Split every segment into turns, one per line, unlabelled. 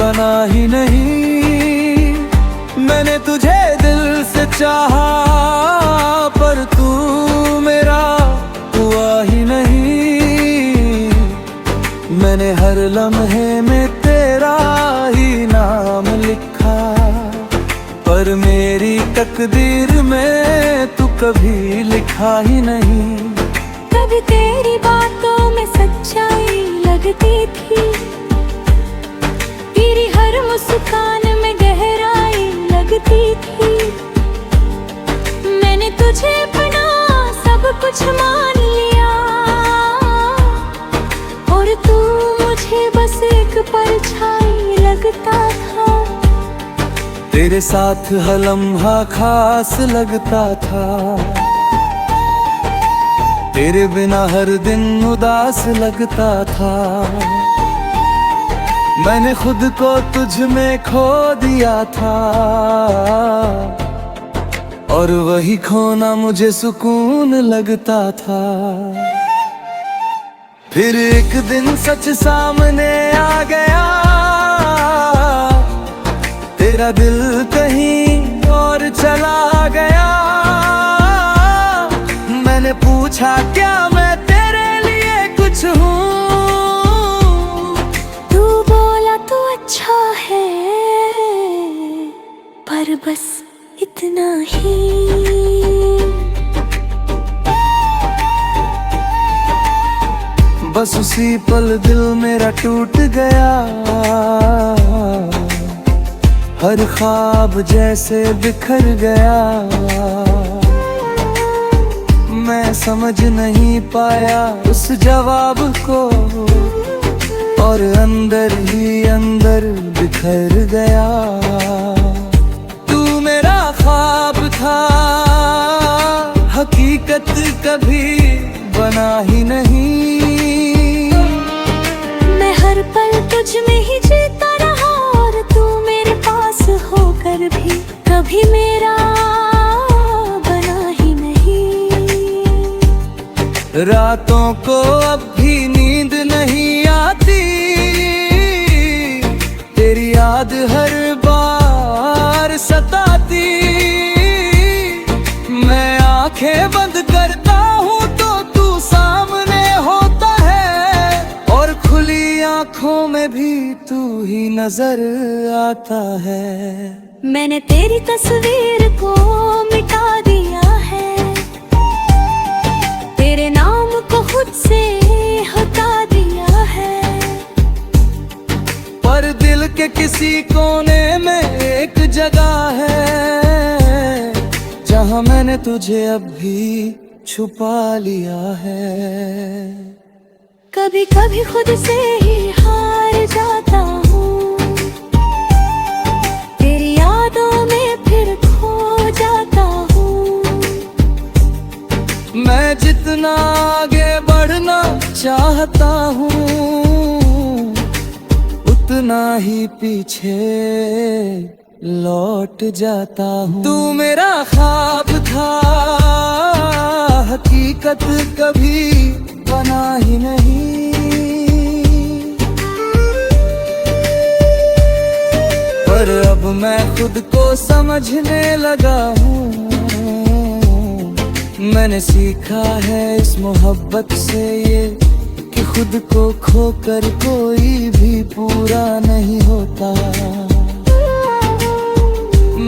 बना ही नहीं। मैंने तुझे दिल से चाहा पर तू मेरा हुआ ही नहीं। मैंने हर लम्हे में तेरा ही नाम लिखा पर मेरी तकदीर में तू कभी लिखा ही नहीं।
कभी तेरी बातों में सच्चाई लगती थी, तेरी हर मुस्कान में गहराई लगती थी। मैंने तुझे अपना सब कुछ मान लिया और तू मुझे बस एक परछाई लगता था।
तेरे साथ हर लम्हा खास लगता था, तेरे बिना हर दिन उदास लगता था। मैंने खुद को तुझ में खो दिया था और वही खोना मुझे सुकून लगता था। फिर एक दिन सच सामने आ गया, तेरा दिल कहीं और चला गया। मैंने पूछा क्या मैं तेरे लिए कुछ हूँ,
तू बोला तू अच्छा है पर बस इतना ही।
बस उसी पल दिल मेरा टूट गया, हर ख्वाब जैसे बिखर गया। मैं समझ नहीं पाया उस जवाब को और अंदर ही अंदर बिखर गया। तू मेरा ख्वाब था, हकीकत कभी बना ही नहीं।
मैं हर पल तुझ में ही जीता रहा और तू मेरे पास होकर भी कभी मेरा
रातों को अब भी नींद नहीं आती, तेरी याद हर बार सताती। मैं आंखें बंद करता हूँ तो तू सामने होता है और खुली आंखों में भी तू ही नजर आता है।
मैंने तेरी तस्वीर को मिटा दिया है, तेरे नाम को खुद से हटा दिया है।
पर दिल के किसी कोने में एक जगह है जहां मैंने तुझे अब भी छुपा लिया है।
कभी कभी खुद से ही हार जाता हूँ, तेरी यादों में फिर खो जाता हूँ।
मैं जितना आगे बढ़ना चाहता हूँ उतना ही पीछे लौट जाता हूँ। तू मेरा ख्वाब था, हकीकत कभी बना ही नहीं। पर अब मैं खुद को समझने लगा हूँ, मैंने सीखा है इस मोहब्बत से ये कि खुद को खोकर कोई भी पूरा नहीं होता।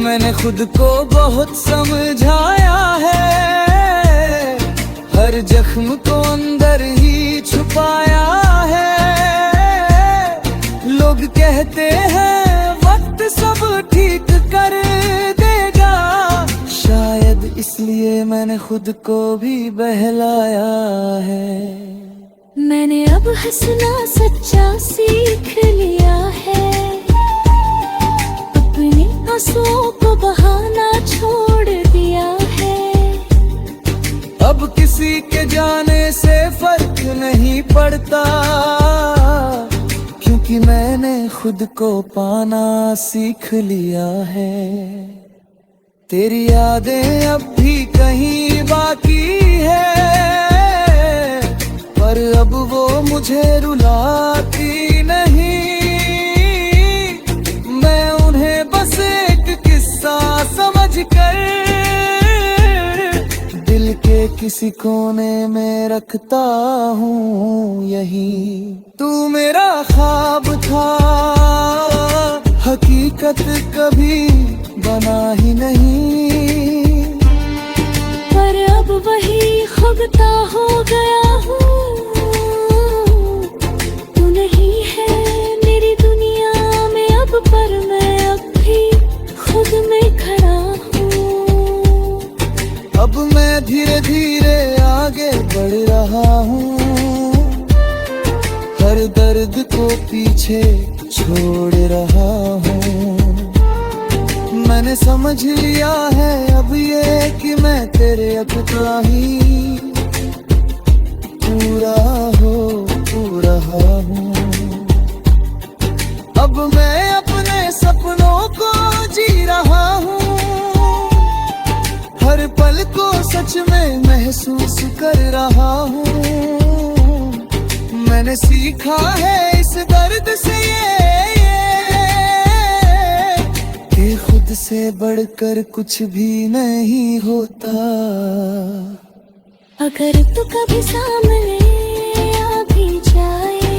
मैंने खुद को बहुत समझाया है, हर जख्म को अंदर ही छुपाया है। लोग कहते हैं वक्त सब ठीक कर देगा, शायद इसलिए मैंने खुद को भी बहलाया है।
मैंने अब हंसना सच्चा सीख लिया है, अपने आंसुओं को बहाना छोड़ दिया है।
अब किसी के जाने से फर्क नहीं पड़ता, क्योंकि मैंने खुद को पाना सीख लिया है। तेरी यादें अब भी कहीं बाकी है, पर अब वो मुझे रुलाती नहीं। किसी कोने में रखता हूँ यही। तू मेरा ख्वाब था, हकीकत कभी बना ही नहीं,
पर अब वही खुगता हो गया हूँ। तू नहीं है मेरी दुनिया में अब, पर मैं अब भी खुद में खड़ा हूँ।
अब मैं धीरे धीरे आगे बढ़ रहा हूँ, हर दर्द को पीछे छोड़ रहा हूँ। मैंने समझ लिया है अब ये कि मैं तेरे अकता ही पूरा हूँ। अब मैं अपने सपनों को जी रहा हूँ, हर पल को सच में महसूस कर रहा हूँ। मैंने सीखा है इस दर्द से कि खुद से बढ़कर कुछ भी नहीं होता।
अगर तू कभी सामने आ भी जाए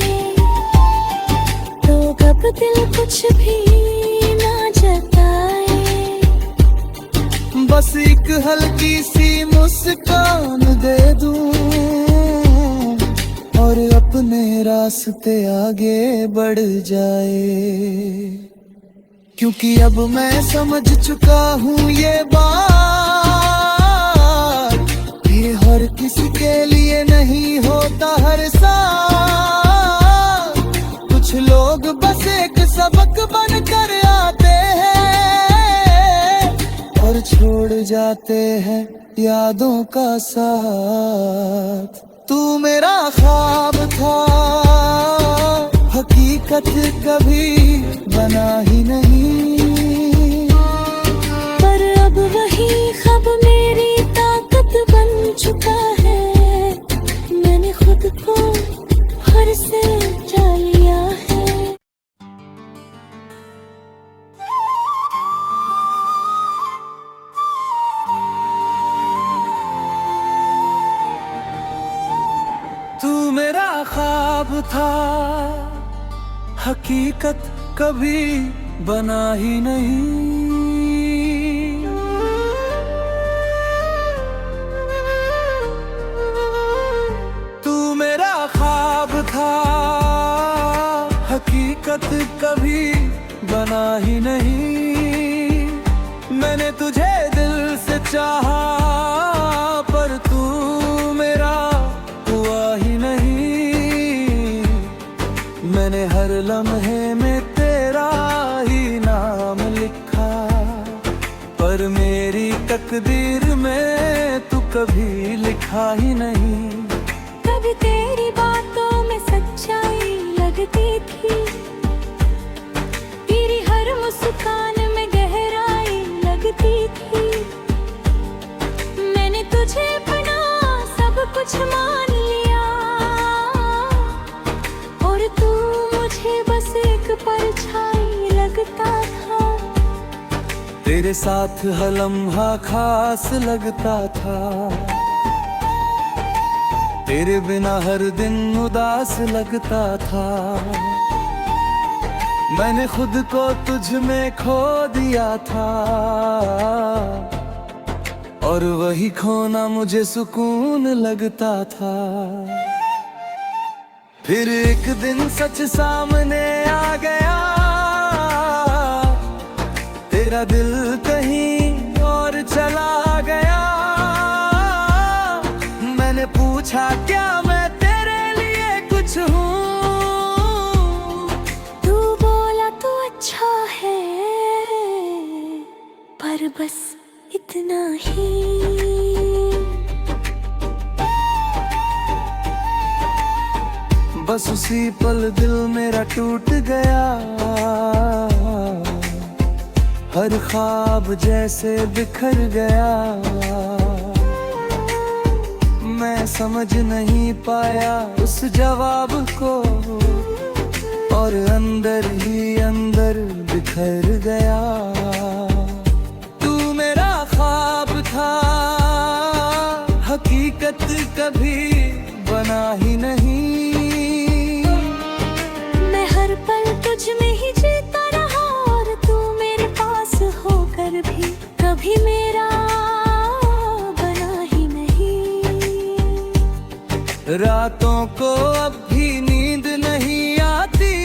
तो कब दिल कुछ भी ना जताए।
बस एक हल्की सी मुस्कान दे दूं और अपने रास्ते आगे बढ़ जाए। क्योंकि अब मैं समझ चुका हूँ ये बात, ये हर किसी के लिए नहीं होता हर साल। कुछ लोग बस एक सबक बनकर आते हैं और छोड़ जाते हैं यादों का साथ। तू मेरा ख्वाब था, हकीकत कभी बना ही नहीं,
पर अब वही ख्वाब मेरी ताकत बन चुका है। मैंने खुद को हर से जा लिया है।
तू मेरा ख्वाब था, हकीकत कभी बना ही नहीं, तू मेरा ख्वाब था, हकीकत कभी बना ही नहीं। मैंने तुझे दिल से चाहा पर तू मेरा हुआ ही नहीं। मैंने हर लम्हे में तेरा ही नाम लिखा, पर मेरी तकदीर में तू कभी लिखा ही नहीं।
कभी तेरी बातों में सच्चाई लगती थी, तेरी हर मुस्कान में गहराई लगती थी। मैंने तुझे अपना सब कुछ मान लिया और तू मुझे बस एक परछाई लगता था।
तेरे साथ हर लम्हा खास लगता था, तेरे बिना हर दिन उदास लगता था। मैंने खुद को तुझ में खो दिया था और वही खोना मुझे सुकून लगता था। फिर एक दिन सच सामने आ गया, तेरा दिल कहीं और चला गया। मैंने पूछा क्या मैं तेरे लिए कुछ हूँ,
तू बोला तो अच्छा है पर बस इतना ही।
बस उसी पल दिल मेरा टूट गया, हर ख्वाब जैसे बिखर गया। मैं समझ नहीं पाया उस जवाब को और अंदर ही अंदर बिखर गया। तू मेरा ख्वाब था, हकीकत कभी बना ही नहीं।
मैं हर पल तुझ में ही जीता रहा और तू मेरे पास होकर भी कभी मेरा बना ही नहीं।
रातों को अब भी नींद नहीं आती,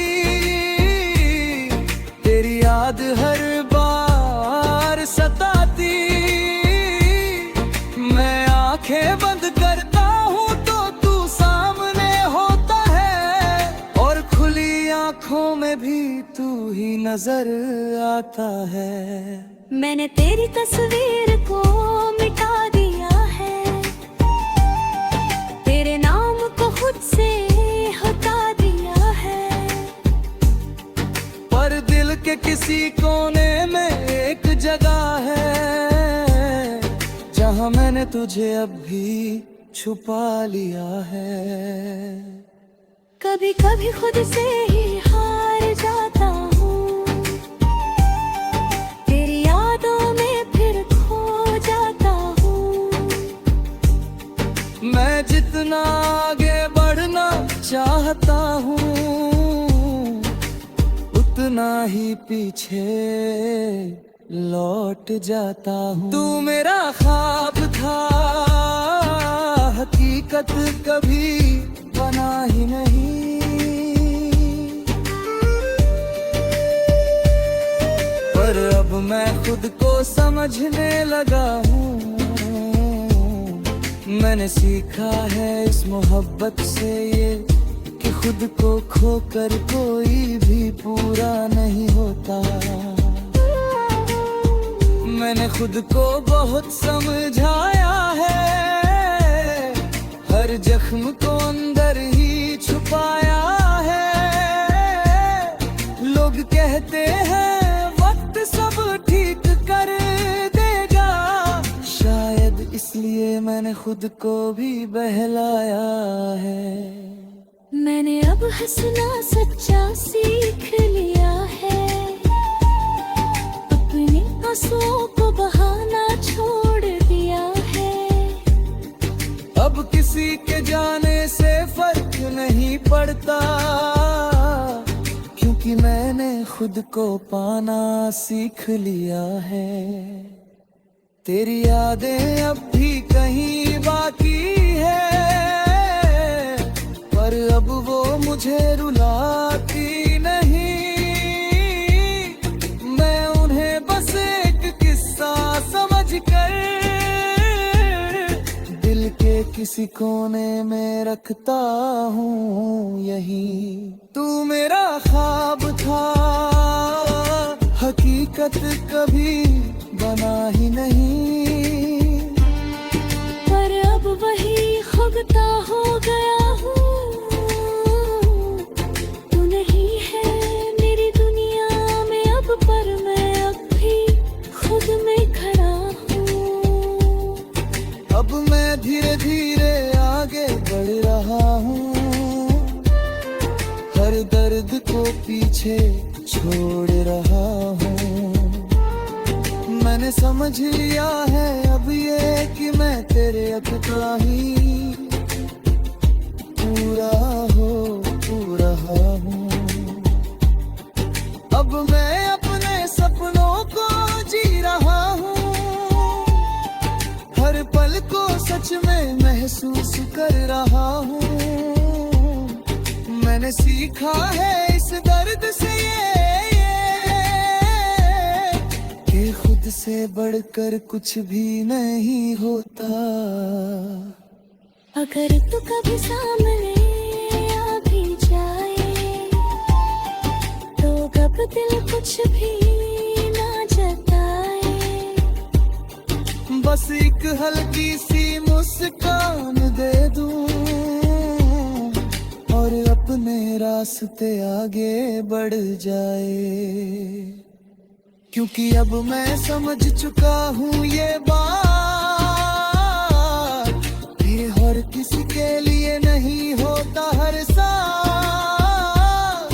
तेरी याद हर बार सताती। मैं आंखें बंद करता हूँ तो तू सामने होता है, और खुली आंखों में भी तू ही नजर आता है।
मैंने तेरी तस्वीर को मिटा दिया है, तेरे नाम को खुद से हटा दिया है।
पर दिल के किसी कोने में एक जगह है जहाँ मैंने तुझे अब भी छुपा लिया है।
कभी कभी खुद से ही हार जाता हूँ, तेरी यादों में फिर खो जाता हूँ।
मैं जितना आगे बढ़ना चाहता हूँ उतना ही पीछे लौट जाता हूँ। तू मेरा ख्वाब था, हकीकत कभी बना ही नहीं। पर अब मैं खुद को समझने लगा हूँ, मैंने सीखा है इस मोहब्बत से ये कि खुद को खोकर कोई भी पूरा नहीं होता। मैंने खुद को बहुत समझाया है, हर जख्म को अंदर ही छुपाया है। लोग कहते हैं वक्त सब ठीक कर देगा, शायद इसलिए मैंने खुद को भी बहलाया है।
मैंने अब हंसना सच्चा सीख लिया है, अपने आंसुओं को बहाना छोड़ दिया है।
अब किसी के जाने से फर्क नहीं पड़ता, क्योंकि मैंने खुद को पाना सीख लिया है। तेरी यादें अब भी कहीं बाकी है, पर अब वो मुझे रुलाती नहीं। मैं उन्हें बस एक किस्सा समझकर दिल के किसी कोने में रखता हूँ यहीं। तू मेरा ख्वाब था, हकीकत कभी बना ही नहीं।
पर अब वही खुगता हो गया हूँ, तू नहीं है मेरी दुनिया में अब, पर मैं अब भी खुद में खड़ा हूँ।
अब मैं धीरे धीरे आगे बढ़ रहा हूँ, हर दर्द को पीछे छोड़ रहा हूँ। मैंने समझ लिया है अब ये कि मैं तेरे अकेला ही पूरा रहा हूँ। अब मैं अपने सपनों को जी रहा हूँ, हर पल को सच में महसूस कर रहा हूँ। मैंने सीखा है इस दर्द से ये कि खुद से बढ़कर कुछ भी नहीं होता।
अगर तू कभी सामने आ भी जाए तो कब दिल कुछ भी ना जताए।
बस एक हल्की सी मुस्कान दे दूं और अपने रास्ते आगे बढ़ जाए। क्योंकि अब मैं समझ चुका हूँ ये बात, ये हर किसी के लिए नहीं होता हर साल।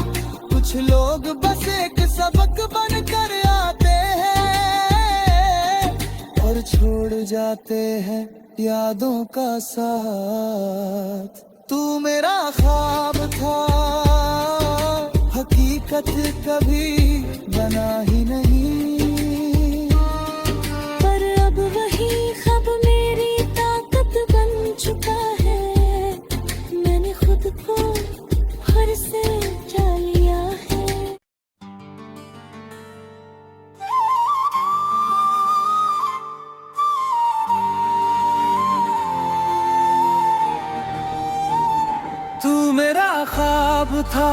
कुछ लोग बस एक सबक बनकर आते हैं और छोड़ जाते हैं यादों का साथ। तू मेरा ख्वाब था, हकीकत कभी बना ही नहीं।
पर अब वही ख्वाब मेरी ताकत बन चुका है। मैंने खुद को हर से जा लिया है।
तू मेरा ख्वाब था,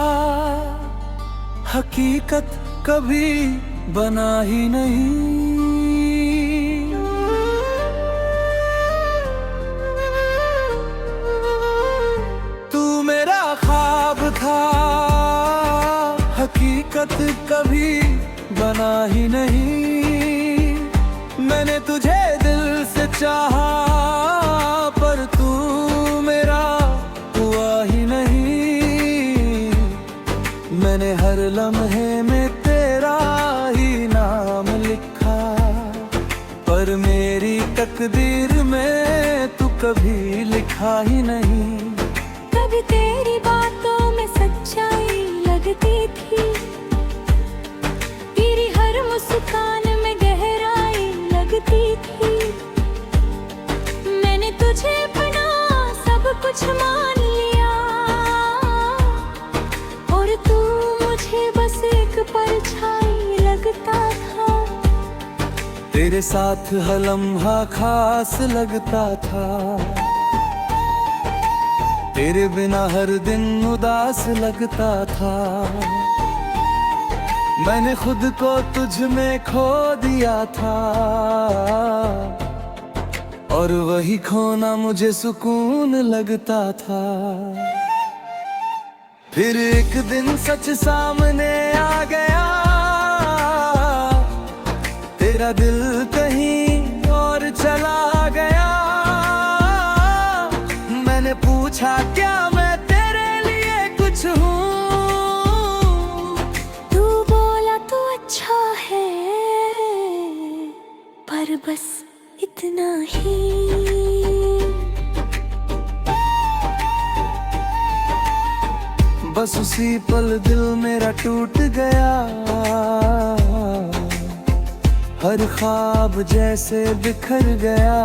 हकीकत कभी बना ही नहीं। तू मेरा ख्वाब था, हकीकत कभी बना ही नहीं। मैंने तुझे दिल से चाहा, पर तू मेरा हुआ ही नहीं। मैंने हर लम्हे में तेरा ही नाम लिखा, पर मेरी तकदीर में तू कभी लिखा ही नहीं।
कभी तेरी बातों में सच्चाई लगती थी, तेरी हर मुस्कान में गहराई लगती थी। मैंने तुझे अपना सब कुछ मान लिया, और तू मुझे बस एक परछाई लगता था।
तेरे साथ हर लम्हा खास लगता था, तेरे बिना हर दिन उदास लगता था। मैंने खुद को तुझ में खो दिया था, और वही खोना मुझे सुकून लगता था। फिर एक दिन सच सामने आ गया, तेरा दिल कहीं और चला गया। मैंने पूछा क्या मैं तेरे लिए कुछ हूँ,
तू बोला तो अच्छा है, पर बस इतना ही।
बस उसी पल दिल मेरा टूट गया, हर ख्वाब जैसे बिखर गया।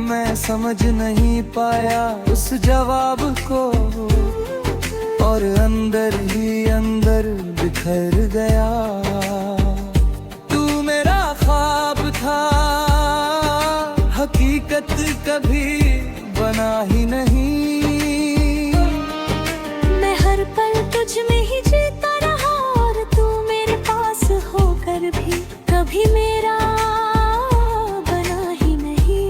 मैं समझ नहीं पाया उस जवाब को, और अंदर ही अंदर बिखर गया। तू मेरा ख्वाब था, हकीकत कभी बना ही नहीं।
मैं हर पल तुझ में ही जीता रहा, और तू मेरे पास होकर भी कभी मेरा बना ही नहीं।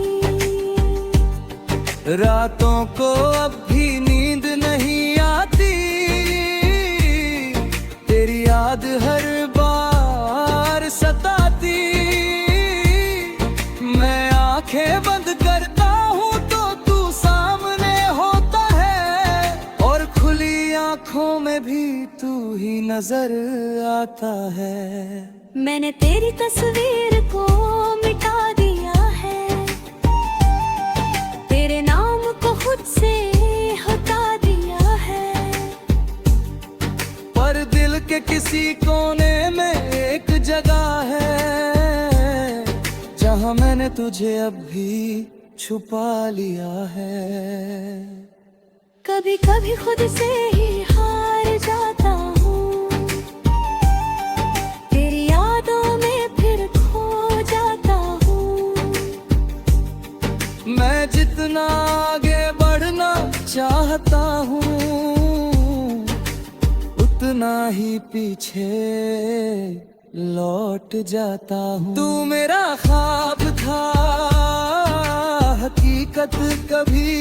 रातों को अब भी नींद नहीं आती, तेरी याद हर बार सताती। मैं आंखें बंद करता हूँ तो तू सामने होता है, और खुली आंखों में भी तू ही नजर आता है।
मैंने तेरी तस्वीर को मिटा दिया है, तेरे नाम को खुद से हटा दिया है।
पर दिल के किसी कोने में एक जगह है, जहाँ मैंने तुझे अब भी छुपा लिया है।
कभी कभी खुद से ही हार जाता हूँ, तेरी यादों में फिर खो जाता हूँ।
मैं जितना आगे बढ़ना चाहता हूँ, उतना ही पीछे लौट जाता हूँ। तू मेरा ख्वाब था, हकीकत कभी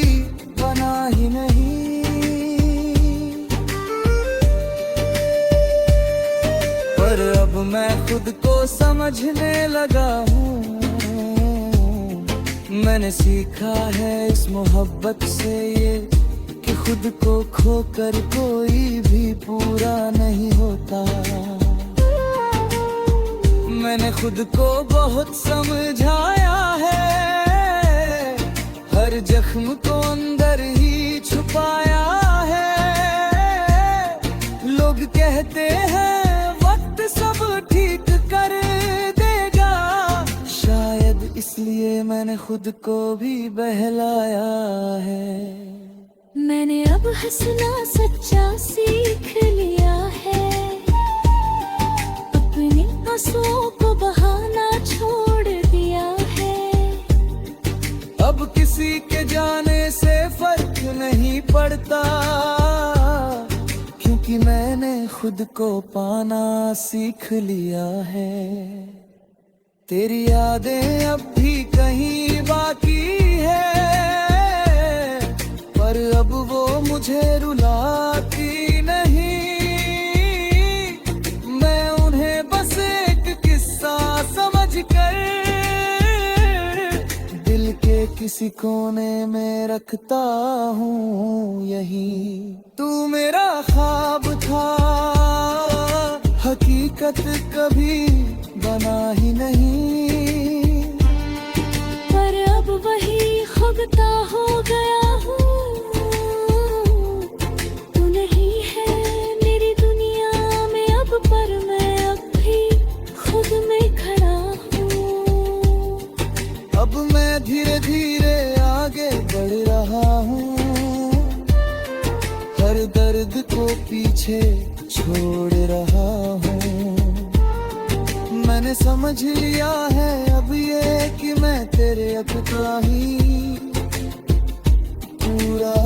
बना ही नहीं। पर अब मैं खुद को समझने लगा हूँ, मैंने सीखा है इस मोहब्बत से ये, कि खुद को खोकर कोई भी पूरा नहीं होता। मैंने खुद को बहुत समझाया है, हर जख्म को अंदर ही छुपाया है। लोग कहते हैं वक्त सब ठीक कर देगा, शायद इसलिए मैंने खुद को भी बहलाया है।
मैंने अब हंसना सच्चा सीख लिया है, अपने आंसुओं को बहाना छोड़ दिया है।
अब किसी के जाने से फर्क नहीं पड़ता, क्योंकि मैंने खुद को पाना सीख लिया है। तेरी यादें अब भी कहीं बाकी है, पर अब वो मुझे रुलाती नहीं। मैं उन्हें बस एक किस्सा समझकर दिल के किसी कोने में रखता हूँ यही। तू मेरा ख्वाब था, हकीकत कभी बना ही नहीं,
पर अब वही खुगता हो गया हूँ। तू नहीं है मेरी दुनिया में अब, पर मैं अब भी खुद में खड़ा हूँ।
अब मैं धीरे धीरे आगे बढ़ रहा हूँ, हर दर्द को पीछे छोड़ रहा हूँ। मैंने समझ लिया है अब ये कि मैं तेरे अकेला ही पूरा